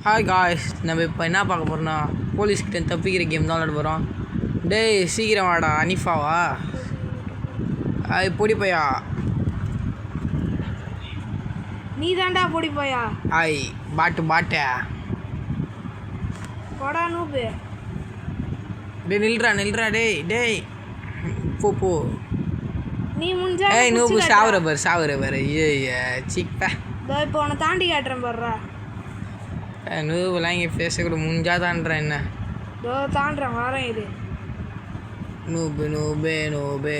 Hi guys, நம்ம இப்போ என்ன பார்க்க போகிறோம்னா போலீஸ்கிட்ட தப்பிக்கிற கேம் தான் விளாட போகிறோம். டேய் சீக்கிரம் வாடா. அனிஃபாவா? பொடி பையா. நீ தாண்டா பொடி பையா. பாட்டு போடா நூபு. டேய் நில்றா டேய் போ நீ முஞ்சா நூபு சாவுற பாரு. ஐயோ சிப்பா. இப்போ உன்னை தாண்டி காட்டுறேன் பாடுறா. நூபுலாம் இங்கே பேசக்கூட முஞ்சா தான்றேன். என்ன தாண்டுறேன் வரேன். இது நூபே.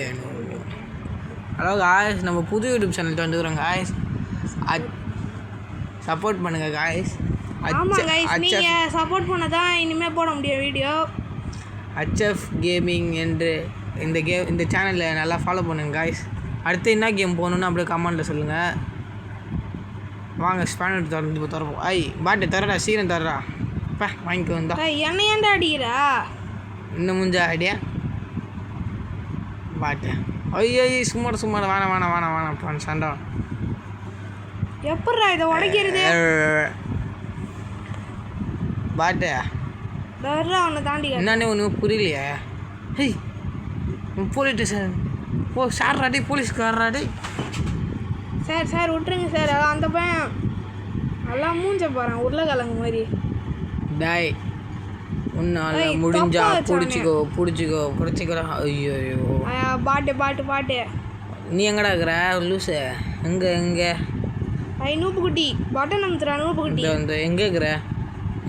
ஹலோ காய்ஸ், நம்ம புது யூடியூப் சேனல் வந்துக்கிறோம் காய்ஸ். சப்போர்ட் பண்ணுங்க காய்ஸ். ஆமாம் காய்ஸ், நீங்கள் சப்போர்ட் பண்ண தான் இனிமேல் போட முடியும் வீடியோ. ஹச்எஃப் கேமிங் என்று இந்த சேனலில் நல்லா ஃபாலோ பண்ணுங்க காய்ஸ். அடுத்து என்ன கேம் போகணுன்னு அப்படியே கமெண்ட்டில் சொல்லுங்கள். வாங்க ஸ்பேனர் திறப்போம். பாட்டு தரடா, சீக்கிரம் தரடா. வாங்கிக்கோ. வந்தா என்ன ஏன்டா அடிக்கிறா? இன்னும் முஞ்சா ஐடியா பாட்டு. ஐயோ சும்மா வேணாம் சண்டை. எப்பட்றா இதை உடைக்கிறது? பாட்டு அவனை தாண்டி என்னன்னே ஒன்றும் புரியலையே. போலீட்டு சார் சார்ராடி போலீஸ்காரராடி. சார் விட்டுருங்க சார். அதான் அந்த பையன் நல்லா மூஞ்ச போகிறான் உருளைக்கிழங்கு மாதிரி. டாய் உன்னால் முடிஞ்சா பிடிச்சிக்கோ. ஐயோ பாட்டு நீ எங்கடா இருக்கிற லூசு? எங்கே நூப்பு குட்டி பட்டன் அமுத்துறா. நூப்பு குட்டி இந்த எங்கே இருக்கிற?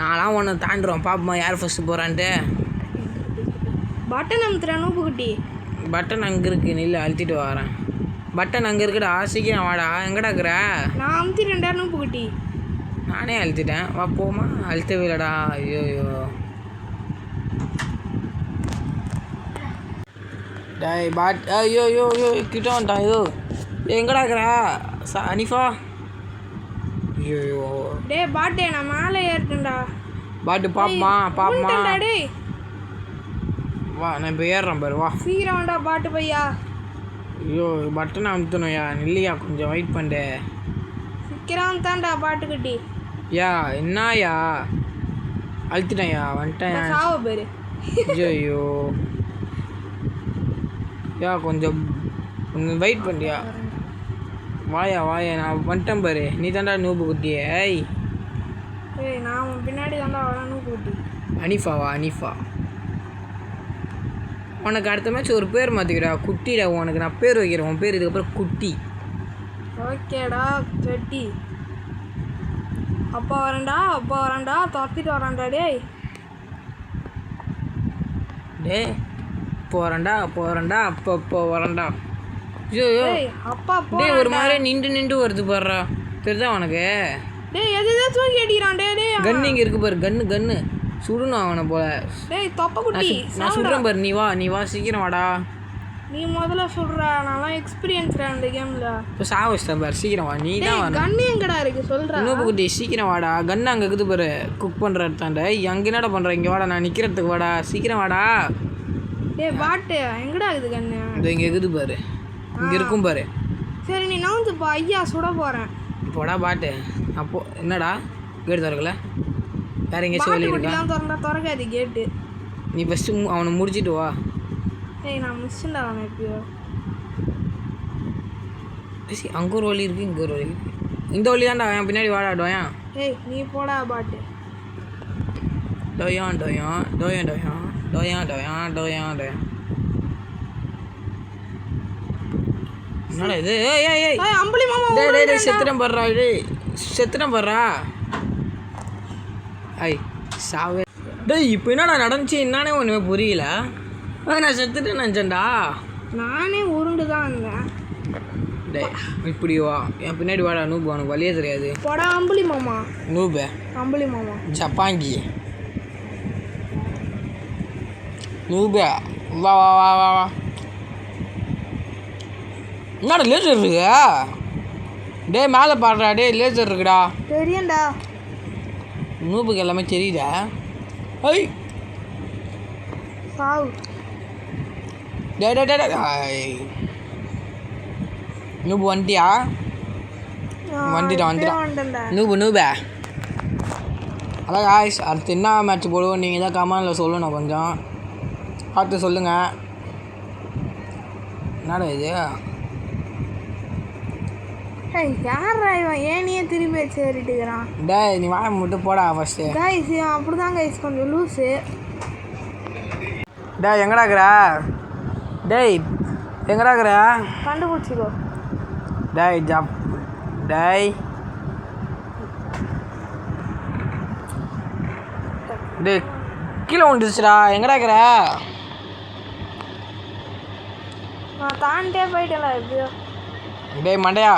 நான்லாம் ஒன்று தாண்டுறோம். பாப்போமா யார் ஃபஸ்ட்டு போகிறான்ட்டு. பட்டன் அமுத்துறா நூப்பு குட்டி. பட்டன் அங்கே இருக்கு, நில்ல அழுத்திட்டு வரேன். பட்டன் அங்கே இருக்குடா, சீக்கிரம் வாடா. எங்கடா இருக்கிற? நான் அமுத்திட்டேன்டா நூப்பு குட்டி. நானே அழுத்திட்டேன். வா போமா. அழுத்தவே இல்லைடா. ஐயோ டாய் ஐயோ கிட்ட வந்துட்டான். ஐயோ எங்கடா இருக்கிற அனிஃபா? ஐயோ பாட்டே நான் மேலே ஏறிட்டேன்டா. பாட்டு பாப்பமா டேய் வா, நான் இப்போ ஏறுறேன் பாரு. வா சீக்கிரம் வேண்டா பாட்டு பையா. ஐயோ பட்டனை அமுத்தணும்யா, இல்லையா கொஞ்சம் வெயிட் பண்ணு. சீக்கிரம் தான்டா பாட்டு குட்டி. என்னயா அழுத்திட்டேன்யா, வந்துட்டேன். சாவ பேரு. ஐயோ கொஞ்சம் வெயிட் பண்ணியா. வாயா நான் வந்துட்டேன் பாரு. நீ தாண்டா நூபு குட்டியே. நான் பின்னாடி தாண்டா வரேன் நூபு குட்டி. அனிஃபா உனக்கு அடுத்த மேட்ச் ஒரு பேர் மாற்றிக்கிறா. குட்டிடா, உனக்கு நான் பேர் வைக்கிறேன். உன் பேர் இதுக்கப்புறம் குட்டி. ஓகேடா செட்டி. அப்பா வரேன்டா துரத்திட்டு வரேன்டா. போகிறேன்டா அப்போ வரேன்டா. ஐயோ அப்பா ஒரு மாதிரி நின்று வருது பாடுறா. தெரியுதா உனக்கு? எதுதான் தூக்கி அடிக்கிறான். கன்னு இங்கே இருக்கு பாரு. கன்னு சுடணும் அவனை போல. தொப்ப குட்டி நான் சுடுறேன் பாரு. நீ வா சீக்கிரம் வாடா. நீ முதல்ல சொல்ற. நான் எக்ஸ்பீரியன்ஸ்டா இந்த கேம்ல. இப்போ சாவச்சிட்டேன் பாரு. சீக்கிரம் வா. நீ தான் வா. கன்னு எங்கடா இருக்கு சொல்ற? நூபு குட்டி சீக்கிரம் வாடா. கன்னு அங்கே இருக்குது பாரு, குக் பண்ணுற இடத்தாண்ட. அங்கே என்னடா பண்ணுற? இங்கே வாடா, நான் நிற்கிறதுக்கு வாடா. சீக்கிரம் வாடா. பாட்டு எங்கடா இருக்குது கன்னு? இது இங்கே இருக்குது பாரு. இங்கே இருக்கும் பாரு. சரி நீ நவுந்துப்பா. ஐயா சுட போகிறேன். போடா பாட்டு. அப்போ என்னடா கேட்டு திறக்கல? வேறு எங்கேயாச்சும் வெளியே இருக்கா? திறக்காது கேட்டு. நீ ஃபஸ்ட்டு அவனை முடிச்சிட்டு வா. நான் மிஸ்டா அவனை எப்பயோ. அங்கே ஒரு வழி இருக்குது, இங்கே ஒரு வழி இருக்குது. இந்த வழி தான்டா. என் பின்னாடி வாடாடோயா. நீ போடா பாட்டு. டோயான் என்னடா இது? அம்புலி மாமா செத்துறேன் படுறா. சாவே. இப்போ என்னடா நடந்துச்சு? என்னன்னே ஒன்றுமே புரியல. நான் செத்துட்டேன் நினச்சேன்டா. நானே உருண்டு தான் இருந்தேன். இப்படி வா, என் பின்னாடி வாடா. நூபு உனக்கு வழியே தெரியாது. போடா அம்புலி மாமா. அம்புலி மாமா ஜப்பாங்கி. நூபே வா. என்னடா லேசர் இருக்கு? மேலே பாடுறா. லேசர் இருக்குடா. தெரியும்டா. நூபுக்கு எல்லாமே தெரியுதா? சாவு. நூபு வந்துட்டியா? வந்துட்டான். நூபே அதான் காய்ஸ் அடுத்து என்ன மேட்ச் போடுவோம் நீங்கள் தான் கமெண்டில் சொல்லணும் கொஞ்சம் பார்த்து சொல்லுங்கள். என்னடா இது யாரா இவன் ஏனியே திரும்பி வச்சு ஏறிட்டுக்கிறான். டேய் நீ வாய மட்டும் போடா ஃபஸ்ட்டு. கைஸ் இவன் அப்படி தான் கைஸ் கொஞ்சம் லூஸு. டேய் எங்கடாக்குற? டேய் எங்கடாக்குற? கண்டுபிடிச்சிக்கோ. டேய் டேய் டேய் கீழே வந்துச்சுடா. எங்கடாக்குற? நான் தாண்டிட்டே போயிட்டேன்ல எப்படியோ. டேய் மண்டையா